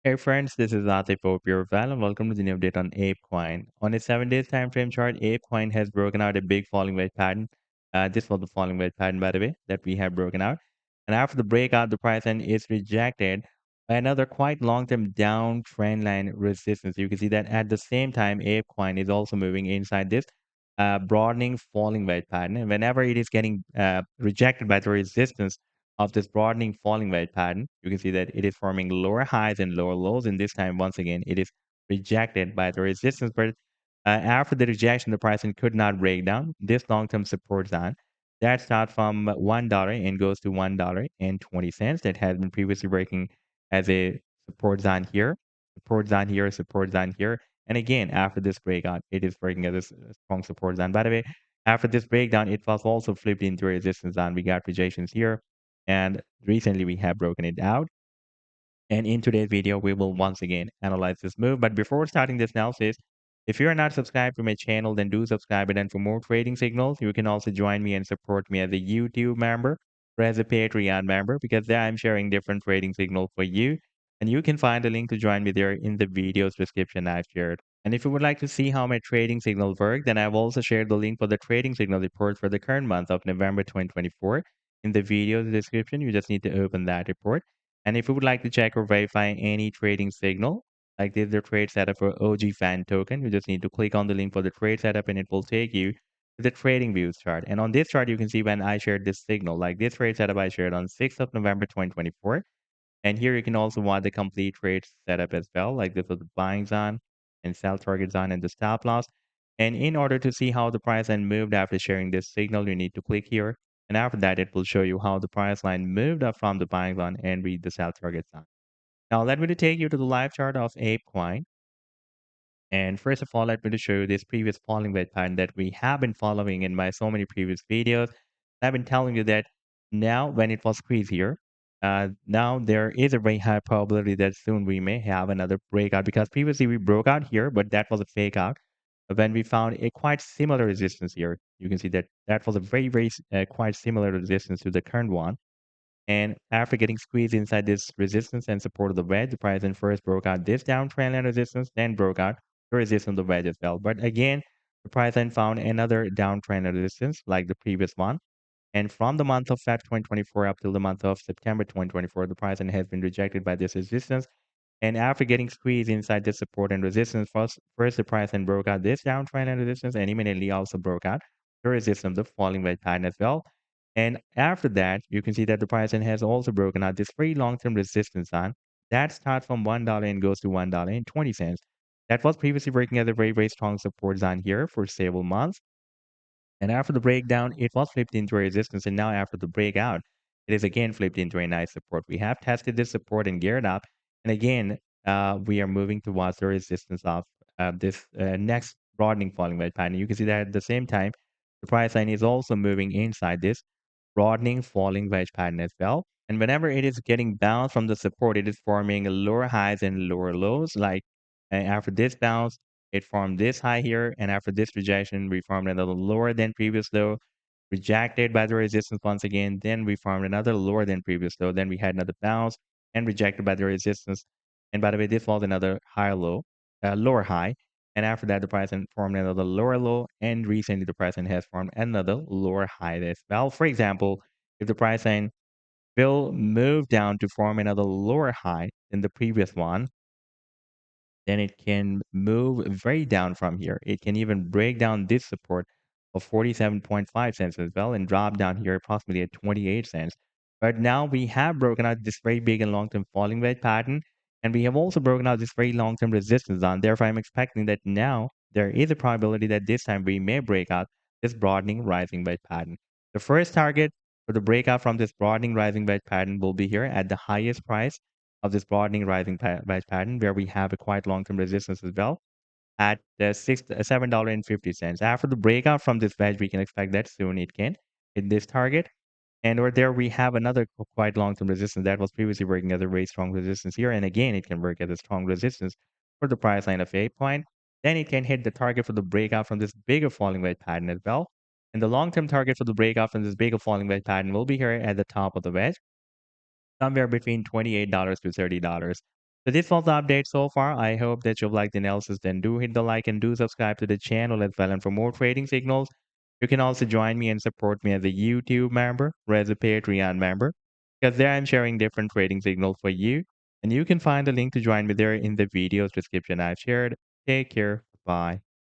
Hey friends, this is Atif Val and welcome to the new update on ApeCoin. On a 7 days time frame chart, ApeCoin has broken out a big falling wedge pattern. This was the falling wedge pattern, by the way, that we have broken out. And after the breakout, the price end is rejected by another quite long-term down trend line resistance. You can see that at the same time, ApeCoin is also moving inside this broadening falling wedge pattern. And whenever it is getting rejected by the resistance of this broadening falling wedge pattern, you can see that it is forming lower highs and lower lows. And this time, once again, it is rejected by the resistance. But after the rejection, the pricing could not break down this long-term support zone. That starts from $1 and goes to $1.20. That has been previously breaking as a support zone here, support zone here, support zone here. And again, after this breakout, it is breaking as a strong support zone. By the way, after this breakdown, it was also flipped into a resistance zone. We got rejections here, and recently we have broken it out. And in today's video, we will once again analyze this move. But before starting this analysis, if you are not subscribed to my channel, then do subscribe. And for more trading signals, you can also join me and support me as a YouTube member or as a Patreon member, because there I'm sharing different trading signals for you. And you can find a link to join me there in the video's description I've shared. And if you would like to see how my trading signals work, then I've also shared the link for the trading signal report for the current month of November 2024 in the video's description. You just need to open that report. And if you would like to check or verify any trading signal, like this is the trade setup for OG fan token, you just need to click on the link for the trade setup and it will take you to the TradingView chart. And on this chart, you can see when I shared this signal, like this trade setup I shared on 6th of November 2024. And here you can also watch the complete trade setup as well, like this was the buying zone and sell target zone and the stop loss. And in order to see how the price line moved after sharing this signal, you need to click here. And after that, it will show you how the price line moved up from the buying zone and read the sell target zone. Now, let me to take you to the live chart of ApeCoin. And first of all, let me to show you this previous falling wedge pattern that we have been following in my so many previous videos. I've been telling you that now when it was squeezed here, now there is a very high probability that soon we may have another breakout, because previously we broke out here, but that was a fake out. When we found a quite similar resistance here, you can see that that was a very quite similar resistance to the current one. And after getting squeezed inside this resistance and support of the wedge, the price then first broke out this downtrend line resistance, then broke out the resistance of the wedge as well. But again, the price then found another downtrend line resistance like the previous one. And from the month of Feb 2024 up till the month of September 2024, the price then has been rejected by this resistance. And after getting squeezed inside this support and resistance, first the price then broke out this downtrend and resistance, and immediately also broke out the resistance of the falling wedge pattern as well. And after that, you can see that the price then has also broken out this very long-term resistance zone that starts from $1 and goes to $1.20. That was previously breaking as a very strong support zone here for several months. And after the breakdown, it was flipped into a resistance. And now after the breakout, it is again flipped into a nice support. We have tested this support and geared up. And again, we are moving towards the resistance of this next broadening falling wedge pattern. You can see that at the same time, the price line is also moving inside this broadening falling wedge pattern as well. And whenever it is getting bounced from the support, it is forming lower highs and lower lows. Like after this bounce, it formed this high here, and after this rejection, we formed another lower than previous low, rejected by the resistance once again. Then we formed another lower than previous low. Then we had another bounce and rejected by the resistance. And by the way, this was another higher low, lower high. And after that, the price then formed another lower low. And recently, the price then has formed another lower high as well. For example, if the price then will move down to form another lower high than the previous one, then it can move very down from here. It can even break down this support of 47.5 cents as well and drop down here approximately at 28 cents. But now we have broken out this very big and long-term falling wedge pattern, and we have also broken out this very long-term resistance zone. Therefore, I'm expecting that now there is a probability that this time we may break out this broadening rising wedge pattern. The first target for the breakout from this broadening rising wedge pattern will be here at the highest price of this broadening rising wedge pattern, where we have a quite long-term resistance as well at $7.50. After the breakout from this wedge, we can expect that soon it can hit this target. And over there, we have another quite long-term resistance that was previously working as a very strong resistance here. And again, it can work as a strong resistance for the price line of ApeCoin. Then it can hit the target for the breakout from this bigger falling wedge pattern as well. And the long-term target for the breakout from this bigger falling wedge pattern will be here at the top of the wedge, somewhere between $28 to $30. So this was the update so far. I hope that you've liked the analysis. Then do hit the like and do subscribe to the channel as well. And for more trading signals, you can also join me and support me as a YouTube member or as a Patreon member, because there I'm sharing different trading signals for you. And you can find the link to join me there in the video's description I've shared. Take care. Bye.